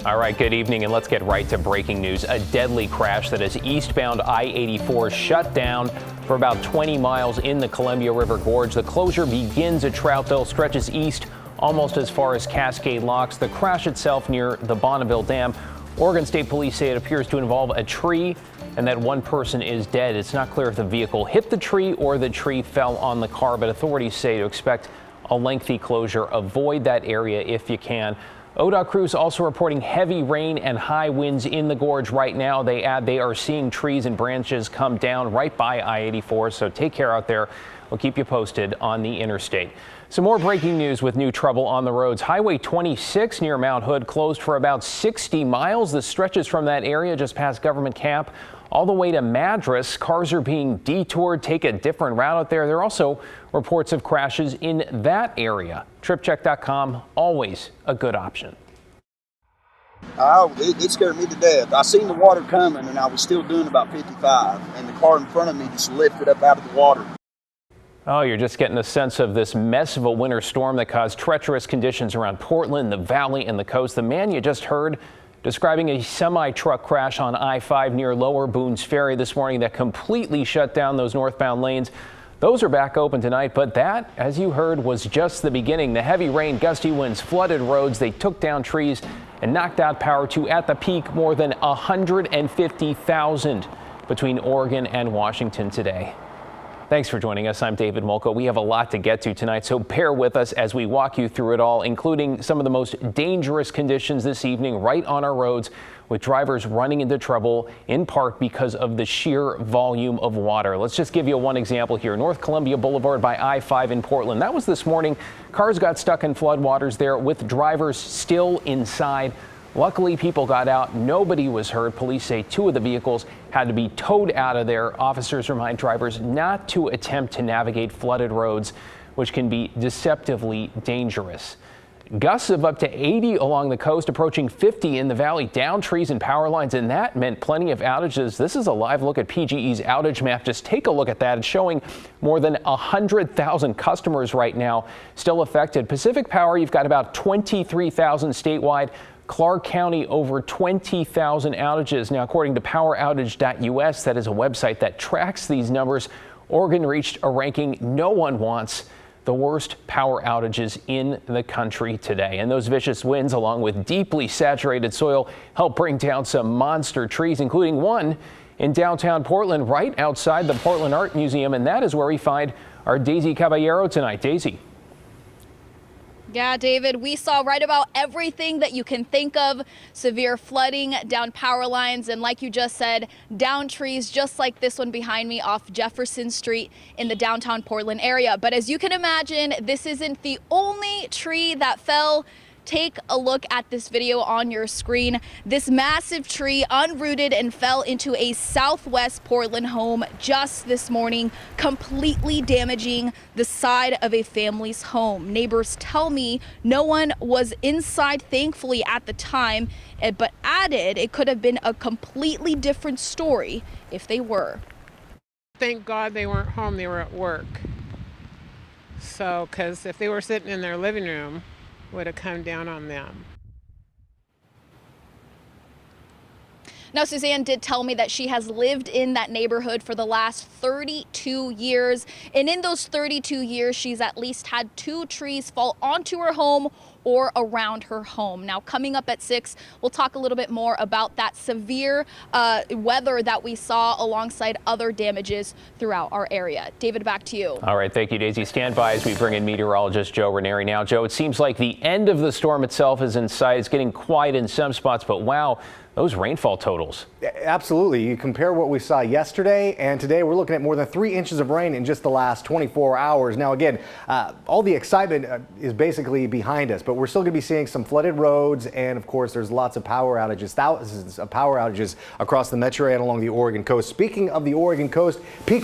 All right, good evening, and let's get right to breaking news. A deadly crash that has eastbound I-84 shut down for about 20 miles in the Columbia River Gorge. The closure begins at Troutville, stretches east almost as far as Cascade Locks. The crash itself near the Bonneville Dam. Oregon State Police say it appears to involve a tree and that one person is dead. It's not clear if the vehicle hit the tree or the tree fell on the car, but authorities say to expect a lengthy closure. Avoid that area if you can. ODOT crews also reporting heavy rain and high winds in the gorge right now. They add they are seeing trees and branches come down right by I-84, so take care out there. We'll keep you posted on the interstate. Some more breaking news with new trouble on the roads. Highway 26 near Mount Hood closed for about 60 miles. The stretches from that area just past Government Camp all the way to Madras. Cars are being detoured, take a different route out there. There are also reports of crashes in that area. TripCheck.com, always a good option. It scared me to death. I seen the water coming and I was still doing about 55 and the car in front of me just lifted up out of the water. Oh, you're just getting a sense of this mess of a winter storm that caused treacherous conditions around Portland, the valley, and the coast. The man you just heard describing a semi-truck crash on I-5 near Lower Boones Ferry this morning that completely shut down those northbound lanes. Those are back open tonight, but that, as you heard, was just the beginning. The heavy rain, gusty winds flooded roads. They took down trees and knocked out power to, at the peak, more than 150,000 between Oregon and Washington today. Thanks for joining us. I'm David Molko. We have a lot to get to tonight, so bear with us as we walk you through it all, including some of the most dangerous conditions this evening right on our roads, with drivers running into trouble in part because of the sheer volume of water. Let's just give you one example here. North Columbia Boulevard by I-5 in Portland. That was this morning. Cars got stuck in floodwaters there with drivers still inside. Luckily, people got out. Nobody was hurt. Police say 2 of the vehicles had to be towed out of there. Officers remind drivers not to attempt to navigate flooded roads, which can be deceptively dangerous. Gusts of up to 80 along the coast, approaching 50 in the valley, down trees and power lines, and that meant plenty of outages. This is a live look at PGE's outage map. Just take a look at that. It's showing more than 100,000 customers right now still affected. Pacific Power, you've got about 23,000 statewide. Clark County, over 20,000 outages. Now, according to poweroutage.us, that is a website that tracks these numbers, Oregon reached a ranking no one wants, the worst power outages in the country today. And those vicious winds, along with deeply saturated soil, helped bring down some monster trees, including one in downtown Portland, right outside the Portland Art Museum. And that is where we find our Daisy Caballero tonight. Daisy. Yeah, David, we saw right about everything that you can think of. Severe flooding, down power lines, and like you just said, down trees just like this one behind me off Jefferson Street in the downtown Portland area. But as you can imagine, this isn't the only tree that fell. Take a look at this video on your screen. This massive tree unrooted and fell into a southwest Portland home just this morning, completely damaging the side of a family's home. Neighbors tell me no one was inside, thankfully, at the time, but added it could have been a completely different story if they were. Thank God they weren't home, they were at work. So, because if they were sitting in their living room, would have come down on them. Now, Suzanne did tell me that she has lived in that neighborhood for the last 32 years. And in those 32 years, she's at least had 2 trees fall onto her home or around her home. Now, coming up at 6, we'll talk a little bit more about that severe weather that we saw alongside other damages throughout our area. David, back to you. All right. Thank you, Daisy. Stand by as we bring in meteorologist Joe Ranieri. Now, Joe, it seems like the end of the storm itself is in sight. It's getting quiet in some spots, but wow, those rainfall totals. Absolutely. You compare what we saw yesterday and today, we're looking at more than 3 inches of rain in just the last 24 hours. Now, again, all the excitement is basically behind us, but we're still going to be seeing some flooded roads. And of course, there's lots of power outages, thousands of power outages across the metro and along the Oregon coast. Speaking of the Oregon coast, peak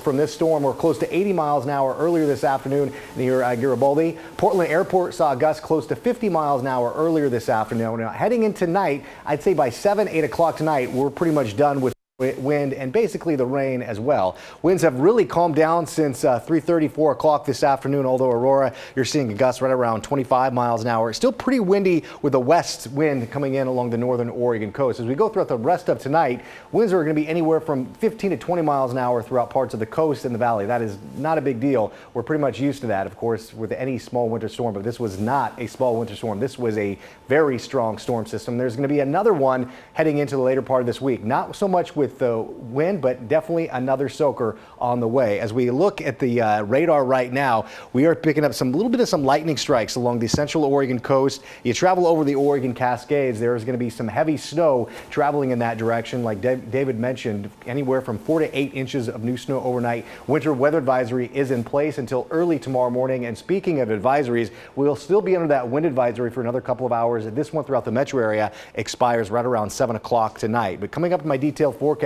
from this storm were close to 80 miles an hour earlier this afternoon near Garibaldi. Portland Airport saw gusts close to 50 miles an hour earlier this afternoon. Now, heading in tonight, I'd say by 7, 8 o'clock tonight, we're pretty much done with wind and basically the rain as well. Winds have really calmed down since 3:30, 4 o'clock this afternoon, although Aurora, you're seeing a gust right around 25 miles an hour. Still pretty windy with a west wind coming in along the northern Oregon coast. As we go throughout the rest of tonight, winds are going to be anywhere from 15 to 20 miles an hour throughout parts of the coast and the valley. That is not a big deal. We're pretty much used to that, of course, with any small winter storm, but this was not a small winter storm. This was a very strong storm system. There's going to be another one heading into the later part of this week. Not so much with the wind, but definitely another soaker on the way. As we look at the radar right now, we are picking up some little bit of some lightning strikes along the central Oregon coast. You travel over the Oregon Cascades, there is going to be some heavy snow traveling in that direction. Like David mentioned, anywhere from 4 to 8 inches of new snow overnight. Winter weather advisory is in place until early tomorrow morning. And speaking of advisories, we'll still be under that wind advisory for another couple of hours. This one throughout the metro area expires right around 7 o'clock tonight. But coming up in my detailed forecast,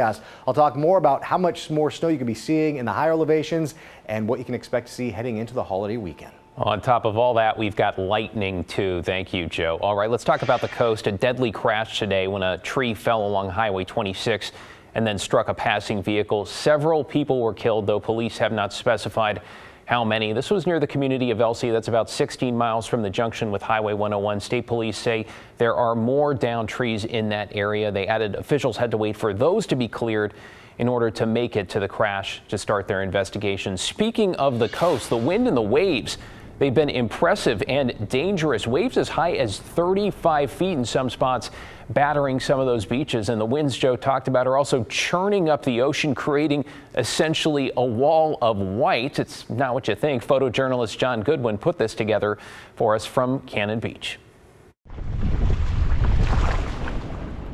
I'll talk more about how much more snow you could be seeing in the higher elevations and what you can expect to see heading into the holiday weekend. On top of all that, we've got lightning too. Thank you, Joe. All right, let's talk about the coast. A deadly crash today when a tree fell along Highway 26 and then struck a passing vehicle. Several people were killed, though police have not specified how many. This was near the community of Elsie. That's about 16 miles from the junction with Highway 101. State police say there are more downed trees in that area. They added officials had to wait for those to be cleared in order to make it to the crash to start their investigation. Speaking of the coast, the wind and the waves, they've been impressive and dangerous. Waves as high as 35 feet in some spots, battering some of those beaches. And the winds Joe talked about are also churning up the ocean, creating essentially a wall of white. It's not what you think. Photojournalist John Goodwin put this together for us from Cannon Beach.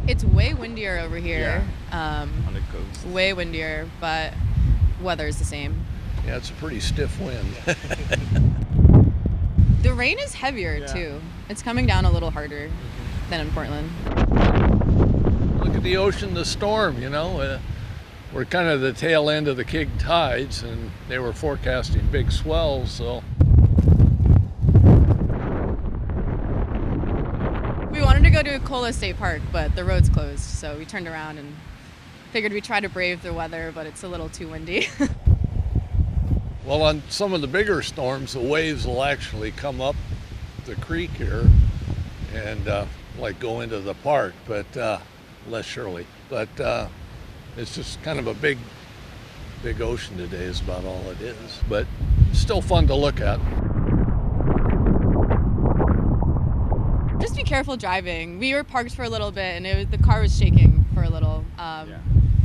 It's way windier over here. On the coast. Way windier, but weather's the same. Yeah, it's a pretty stiff wind. The rain is heavier too. It's coming down a little harder than in Portland. Look at the ocean, the storm, you know. We're kind of the tail end of the king tides, and they were forecasting big swells, so. We wanted to go to Cola State Park, but the road's closed, so we turned around and figured we'd try to brave the weather, but it's a little too windy. Well, on some of the bigger storms, the waves will actually come up the creek here and like go into the park, but less surely. But it's just kind of a big ocean today is about all it is, but still fun to look at. Just be careful driving. We were parked for a little bit, and the car was shaking for a little. A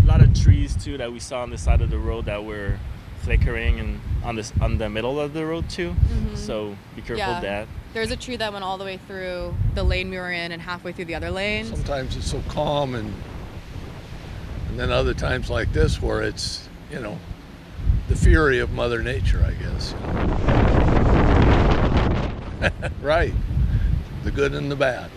lot of trees too that we saw on the side of the road that were flickering, and on the middle of the road too. So be careful of that. There's a tree that went all the way through the lane we were in and halfway through the other lane. Sometimes it's so calm, and then other times like this where it's, you know, the fury of Mother Nature, I guess. Right. The good and the bad.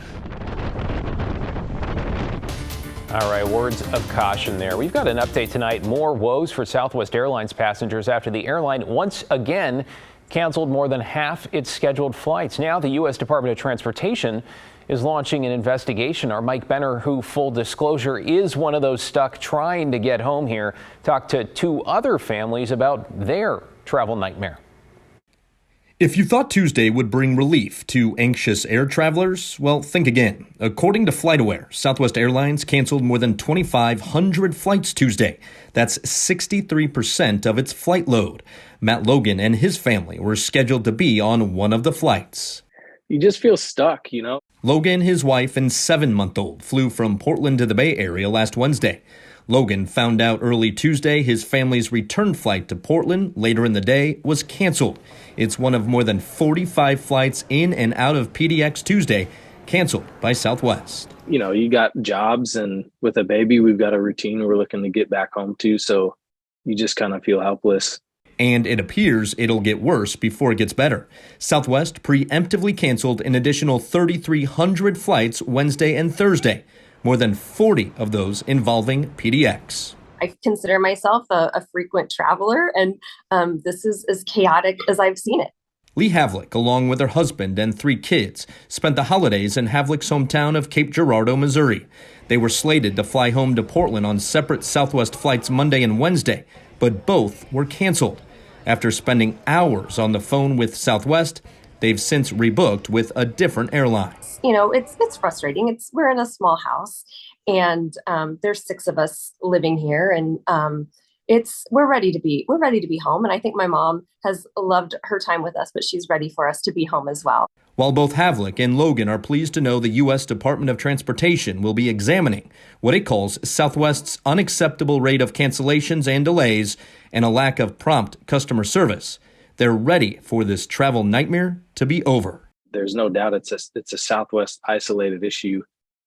All right, words of caution there. We've got an update tonight. More woes for Southwest Airlines passengers after the airline once again canceled more than half its scheduled flights. Now the U.S. Department of Transportation is launching an investigation. Our Mike Benner, who, full disclosure, is one of those stuck trying to get home here, talked to 2 other families about their travel nightmare. If you thought Tuesday would bring relief to anxious air travelers, well, think again. According to FlightAware, Southwest Airlines canceled more than 2,500 flights Tuesday. That's 63% of its flight load. Matt Logan and his family were scheduled to be on one of the flights. You just feel stuck, you know? Logan, his wife, and 7-month-old flew from Portland to the Bay Area last Wednesday. Logan found out early Tuesday his family's return flight to Portland later in the day was canceled. It's one of more than 45 flights in and out of PDX Tuesday canceled by Southwest. You know, you got jobs, and with a baby, we've got a routine we're looking to get back home to, so you just kind of feel helpless. And it appears it'll get worse before it gets better. Southwest preemptively canceled an additional 3,300 flights Wednesday and Thursday, more than 40 of those involving PDX. I consider myself a frequent traveler, and this is as chaotic as I've seen it. Lee Havlick, along with her husband and 3 kids, spent the holidays in Havlick's hometown of Cape Girardeau, Missouri. They were slated to fly home to Portland on separate Southwest flights Monday and Wednesday, but both were canceled. After spending hours on the phone with Southwest, they've since rebooked with a different airline. You know, it's frustrating. We're in a small house, and there's 6 of us living here, and we're ready to be home. And I think my mom has loved her time with us, but she's ready for us to be home as well. While both Havlick and Logan are pleased to know the U.S. Department of Transportation will be examining what it calls Southwest's unacceptable rate of cancellations and delays and a lack of prompt customer service, they're ready for this travel nightmare to be over. There's no doubt it's a Southwest isolated issue.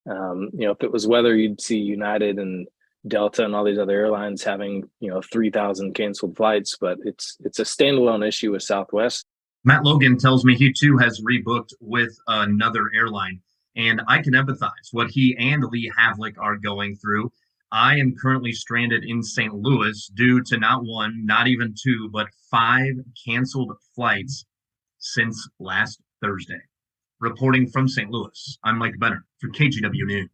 If it was weather, you'd see United and Delta and all these other airlines having 3,000 canceled flights, but it's a standalone issue with Southwest. Matt Logan tells me he too has rebooked with another airline, and I can empathize what he and Lee Havlick are going through. I am currently stranded in St. Louis due to not 1, not even 2, but 5 canceled flights since last Thursday. Reporting from St. Louis, I'm Mike Benner for KGW News.